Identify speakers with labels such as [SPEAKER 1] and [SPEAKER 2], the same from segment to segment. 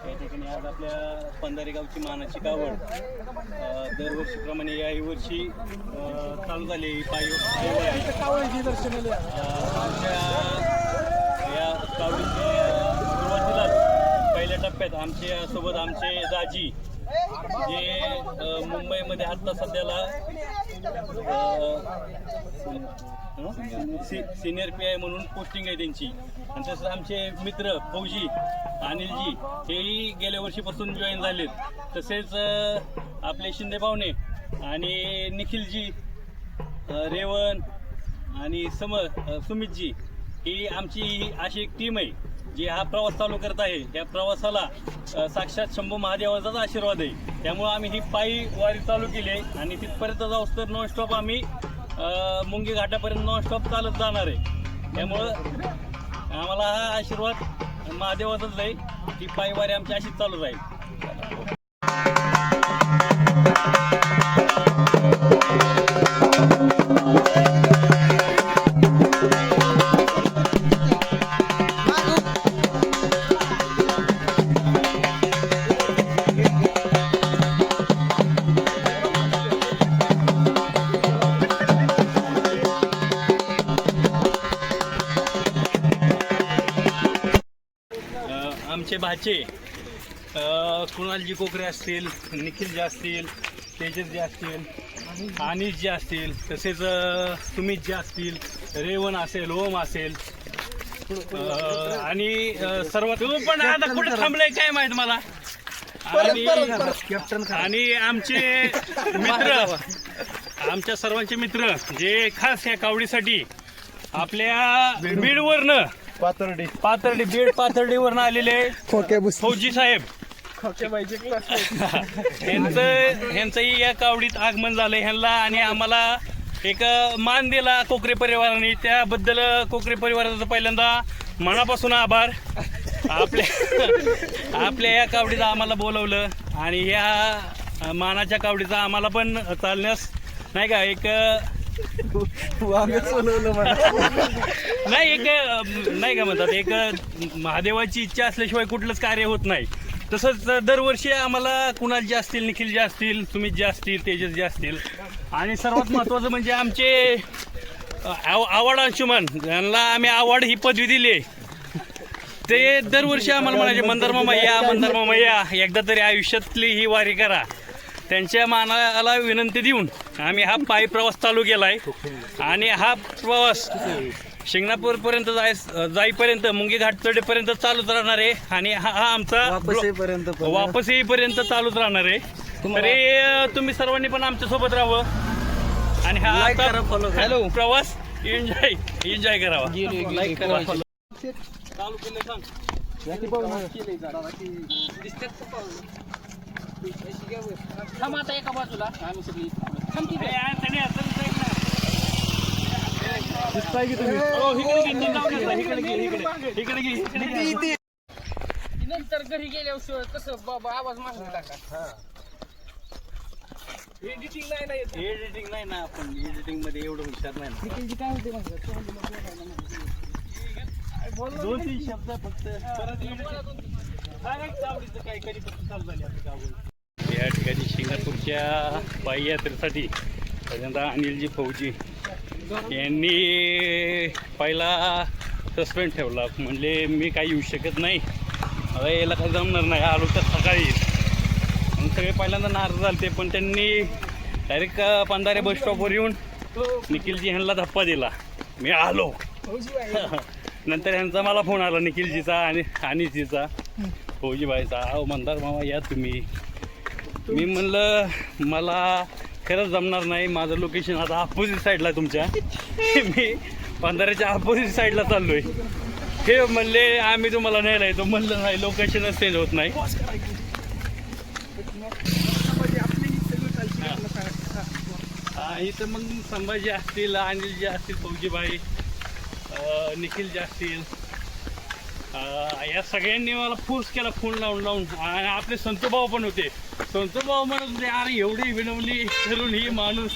[SPEAKER 1] या ठिकाणी आज आपल्या पंधारे गावची मानाची कावड दरवर्षीप्रमाणे याही वर्षी चालू झाली आमच्या या कावडीची सुरुवातीलाच पहिल्या टप्प्यात आमच्या सोबत आमचे दाजी जे मुंबईमध्ये आत्ता सध्याला सिनियर PI म्हणून पोस्टिंग आहे त्यांची. आणि तसंच आमचे मित्र फौजी अनिलजी हेही गेल्या वर्षीपासून जॉईन झालेत. तसेच आपले शिंदे पाहुणे आणि निखिलजी, रेवण आणि सुमितजी ही आमची अशी एक टीम आहे जी हा प्रवास चालू करत आहे. या प्रवासाला साक्षात शंभू महादेवाचाच आशीर्वाद आहे. त्यामुळं आम्ही ही पायी वारी चालू केली आहे आणि तिथपर्यंत जाऊस तर नॉनस्टॉप आम्ही मुंगी घाटापर्यंत नॉनस्टॉप चालत जाणार आहे. त्यामुळं आम्हाला हा आशीर्वाद महादेवाचाच आहे की पायी वारी आमची अशीच चालू राहील. आमचे भाचे कुणालजी कोकरे असतील, निखिलजी असतील, तेजसजी असतील, अनिशजी असतील, तसेच सुमितजी असतील, रेवण असेल, ओम असेल आणि सर्व पण आता कुठे थांबलंय काय माहित मला. आणि आमचे मित्र, आमच्या सर्वांचे मित्र जे खास या कावडीसाठी आपल्या बीडवरनं पाथर्डी बीड पाथर्डीवरनं आलेले फौजी साहेब ह्यांचंही या कावडीत आगमन झालंय ह्यांना. आणि आम्हाला एक मान दिला कोकरे परिवाराने, त्याबद्दल कोकरे परिवाराचा पहिल्यांदा मनापासून आभार. आपल्या या कावडीचं आम्हाला बोलवलं आणि या मानाच्या कावडीचा आम्हाला पण चालण्यास नाही का एक नाही एक नाही का म्हणतात एक महादेवाची इच्छा असल्याशिवाय कुठलंच कार्य होत नाही. तसंच दरवर्षी आम्हाला कुणालजी असतील, निखिलजी असतील, सुमितजी असतील, तेजसजी असतील आणि सर्वात महत्त्वाचं म्हणजे आमचे आवड अंशुमन यांना आम्ही आवड ही पदवी दिली. ते दरवर्षी आम्हाला म्हणायचे मंदारमामा या एकदा तरी आयुष्यातली ही वारी करा. त्यांच्या मानाला विनंती देऊन आम्ही हा पायी प्रवास चालू केला आहे. आणि हा प्रवास शिंगणापूरपर्यंत जाईपर्यंत मुंगी घाट चढेपर्यंत चालूच राहणार आहे. आणि हा आमचा वापस येईपर्यंत चालूच राहणार आहे. तरी तुम्ही सर्वांनी पण आमच्या सोबत राहावं आणि हा प्रवास एन्जॉय करावा. चालू केलं सांग थांब आता एका बाजूला आम्ही सगळी नंतर घरी गेल्यावर कसं बाबा आवाज मारला टाका. एडिटिंग नाही ना, आपण एडिटिंग मध्ये एवढं हुशार नाही. काय होते 2-3 शब्द फक्त काय कधी चालू झाली. या ठिकाणी शिंगणापूरच्या पायी यात्रेसाठी पहिल्यांदा अनिलजी फौजी यांनी पहिला सस्पेंड ठेवला. म्हणले मी काही येऊ शकत नाही, अरे याला काही जमणार नाही, आलो तर सकाळी. मग सगळे पहिल्यांदा नाराज झाले. पण त्यांनी डायरेक्ट पंधारे बस स्टॉपवर येऊन निखिलजी ह्यांना धप्पा दिला, मी आलो. नंतर ह्यांचा मला फोन आला निखिलजीचा आणि अनिशजीचा, फौजीबाईचा, अहो मंदार मामा या तुम्ही. मी म्हणलं मला खरंच जमणार नाही, माझं लोकेशन आता अपोजिट साईडला तुमच्या, मी पंधाऱ्याच्या अपोजिट साईडला चाललो आहे. हे म्हणले आम्ही तुम्हाला न्यायला येतो. म्हणलं नाही, लोकेशनच चेंज होत नाही. इथं मग संभाजी असतील, अनिलजी असतील, फौजीबाई, निखिलजी असतील, या सगळ्यांनी मला फोर्स केला फोन लावून. आणि आपले संतोभाऊ पण होते. संतोभाऊ म्हणत होते अरे एवढी विनवणी करून ही माणूस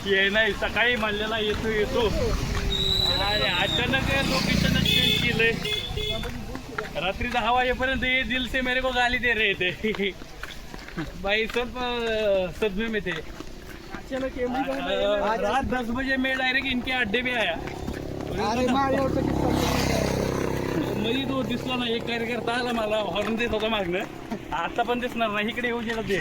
[SPEAKER 1] ये नाही, सकाळी मानलेला येतो आणि अचानक लोकेशनच चेंज केलंय. रात्री 10 वाजेपर्यंत ये दिल से मेरे को गाली दे रहे थे भाई सब सदमे में थे। रात 10 बजे मैं डायरेक्ट इनके अड्डे में आया। मध्ये तो दिसला ना एक कार्यकर्ता आला मला हॉर्न देत होता मागणं, आता पण दिसणार नाही, इकडे येऊ गेला ते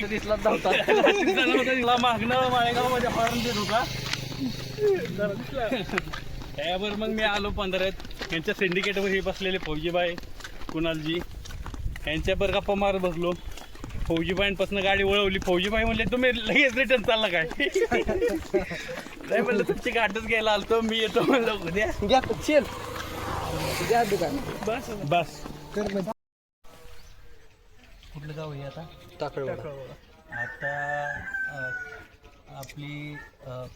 [SPEAKER 1] दिसला नव्हता मागणं माळेगावमध्ये हॉर्न देत होता त्यावर मग मी आलो 15 यांच्या सिंडिकेटवर हे बसलेले फौजीबाई कुणालजी यांच्यावर गप्पा मारत बसलो। फौजीबाईंपासून गाडी वळवली, फौजीबाई म्हणले तुम्ही लगेच रिटर्न चालला काय नाही म्हणलं तुमची गाठच घ्यायला आलतो मी येतो म्हणलं उद्या दुकान बस बस। कुठलं गाव आहे आता? टाकळवाडा। आता आपली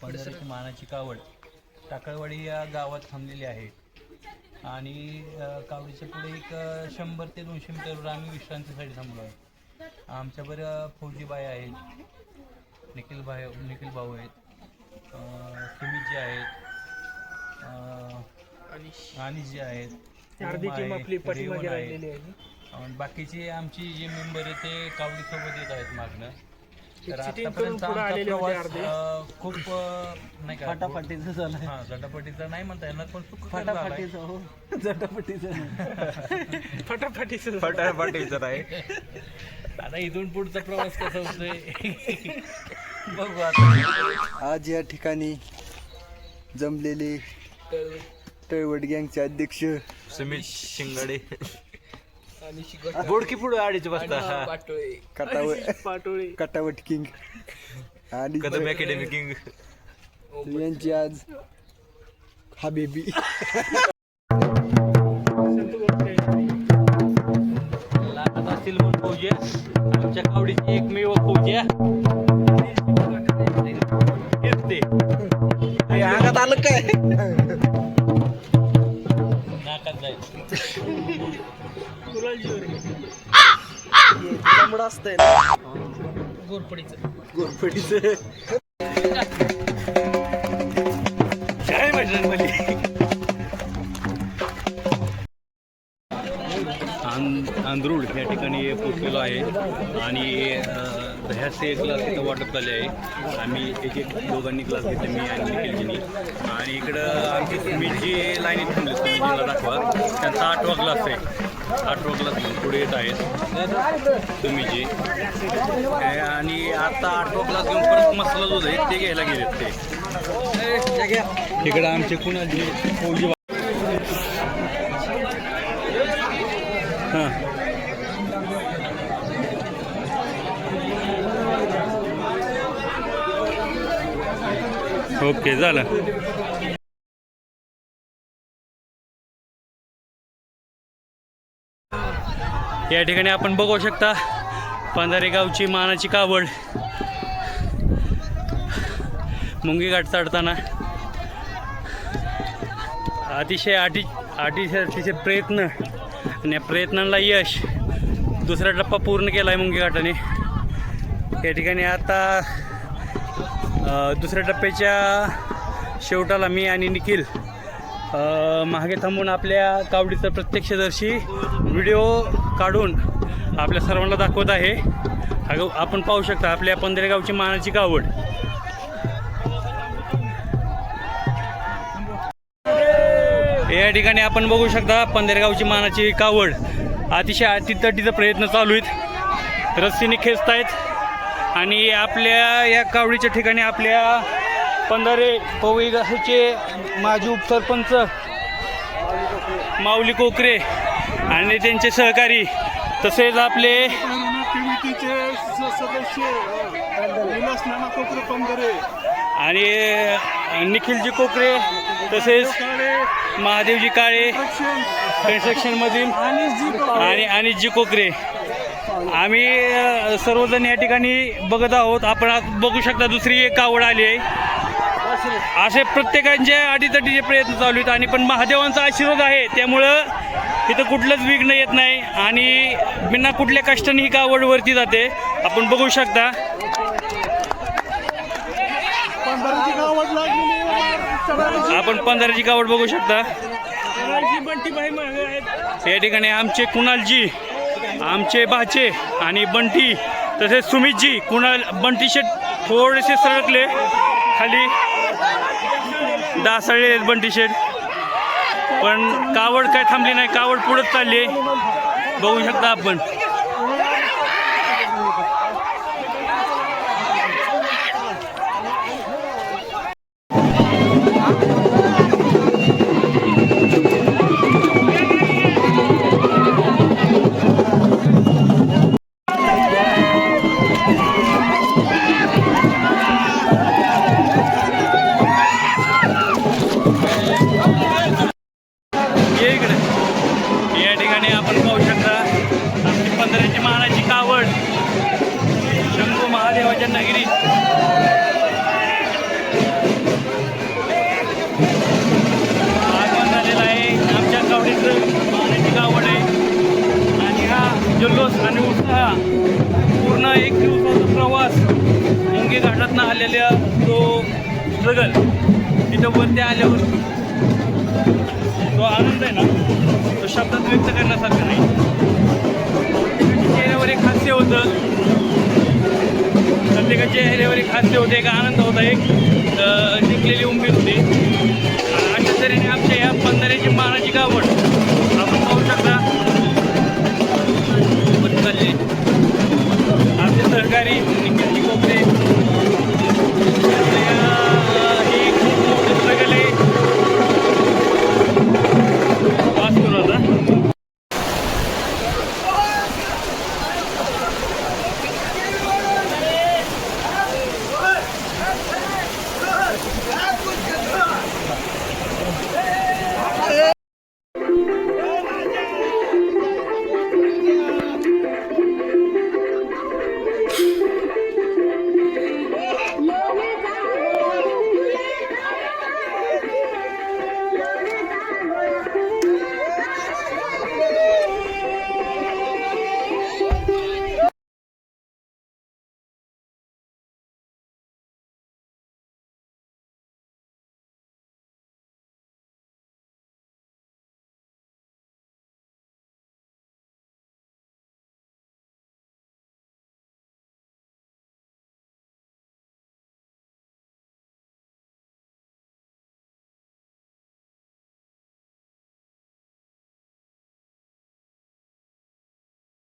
[SPEAKER 1] पंढरीची मानाची कावड टाकळवाडी या गावात थांबलेली आहे आणि कावडीच्या पुढे एक 100 ते 200 मीटरवर आम्ही विश्रांतीसाठी थांबलो आहे। आमच्याबरोबर फौजीबाई आहेत, निखिल भाऊ आहेत, सुमितजी आहेत, अनिशजी आहेत, बाकीचे आमची जे मेंबर आहे ते कावडीसोबत येत आहेत मागणं। तर आतापर्यंत आमचा प्रवास खूप नाही का फटाफटीचा झाला। हां झटापटीचा नाही म्हणता येणार पण फटाफटीचा आहे। आता इथून पुढचा प्रवास कसा होतोय बघू आता।
[SPEAKER 2] आज या ठिकाणी जमलेले तळवट गँगचे अध्यक्ष
[SPEAKER 3] सुमित शिंगाडे बोडकी पुढे अडीच वाजता
[SPEAKER 2] कटावट किंग आणि
[SPEAKER 3] कदम अकॅडमी किंग
[SPEAKER 2] यांची आज हा बेबी
[SPEAKER 1] लागत असतील म्हणून फौजी आमच्या कावडीची एकमेव फौजी
[SPEAKER 2] अंगात आलं काय
[SPEAKER 1] नाकात जाईल
[SPEAKER 2] असतंय ना
[SPEAKER 1] गोरपडीचं काय म्हटलं मला अंधरूड या ठिकाणी पोचलेलो आहे आणि दह्याचे क्लास इथं वाटप झाले आहे। आम्ही एक दोघांनी क्लास घेतले, मी आणि निखिलजीनी। आणि इकडं आमची सुमितजी लाईनीत थांबले, सुमितजीला दाखवा त्यांचा 8वा क्लास आहे, 8वा क्लास पुढे येत आहेत सुमितजी। आणि आता 8वा क्लास घेऊन परत मसाला दूध आहे ते घ्यायला गेलेत ते। इकडं आमचे कुणालजी फौजी हां ओके झालं। या ठिकाणी आपण बघू शकता पंधारे गावची मानाची कावड मुंगी घाट चढताना अतिशय प्रयत्न आणि या प्रयत्नांना यश, दुसरा टप्पा पूर्ण केला आहे मुंगी घाटाने। या ठिकाणी आता दुसऱ्या टप्प्याच्या शेवटाला मी आणि निखिल मागे थांबून आपल्या कावडीचा प्रत्यक्षदर्शी व्हिडिओ काढून आपल्या सर्वांना दाखवत आहे। आपण पाहू शकता आपल्या पंधरेगावची मानाची कावड। या ठिकाणी आपण बघू शकता पंधरेगावची मानाची कावड अतिशय अतितटीचा प्रयत्न चालू आहेत, रस्सीने खेचतायत आणि आपल्या या कावडीच्या ठिकाणी आपल्या पंधरे पवईगावचे माजी उपसरपंच माऊली कोकरे आणि त्यांचे सहकारी तसेच आपले
[SPEAKER 2] सदस्य
[SPEAKER 1] आणि निखिलजी कोकरे तसेच महादेवजी काळे कन्स्ट्रक्शनमधील आणि अनिशजी कोकरे आम्ही सर्वजण या ठिकाणी बघत आहोत। आपण बघू शकता दुसरी एक कावड आली आहे। असे प्रत्येकांचे अटीतटीचे प्रयत्न चालू आहेत आणि पण महादेवांचा आशीर्वाद आहे त्यामुळं इथं कुठलंच विघ्न येत नाही आणि बिना कुठल्या कष्टाने ही कावड वरती जाते। आपण बघू शकता आपण पंधराची कावड बघू शकता। या ठिकाणी आमचे कुणालजी, आमचे भाचे आणि बंटी तसेच सुमितजी, कुणाल बंटी शेट थोडेसे सरकले खाली, डासळले आहेत बंटी शेट, पण कावड काय थांबली नाही, कावड पुढंच चालली आहे, बघू शकता आपण. ये इकडे. या ठिकाणी आपण पाहू शकता आमची 15ची मानाची कावड शंभू महादेवाच्या नगरी. आगमन झालेलं आहे आमच्या कावडीचं, मानाची कावड आहे. आणि हा जल्लोष आणि उत्साह पूर्ण 1 दिवसाचा प्रवास मुंगी घाटातनं आलेला तो स्ट्रगल तिथं वरती आल्यावर तो आनंद आहे ना, तो शब्दात व्यक्त करण्यासारखं नाही. प्रत्येकाच्या चेहऱ्यावर एक हास्य होतं, प्रत्येकाच्या चेहऱ्यावर एक हास्य होते, एक आनंद होता, एक जिंकलेली उमेद होती. आणि अशा तऱ्हेने आमच्या या 15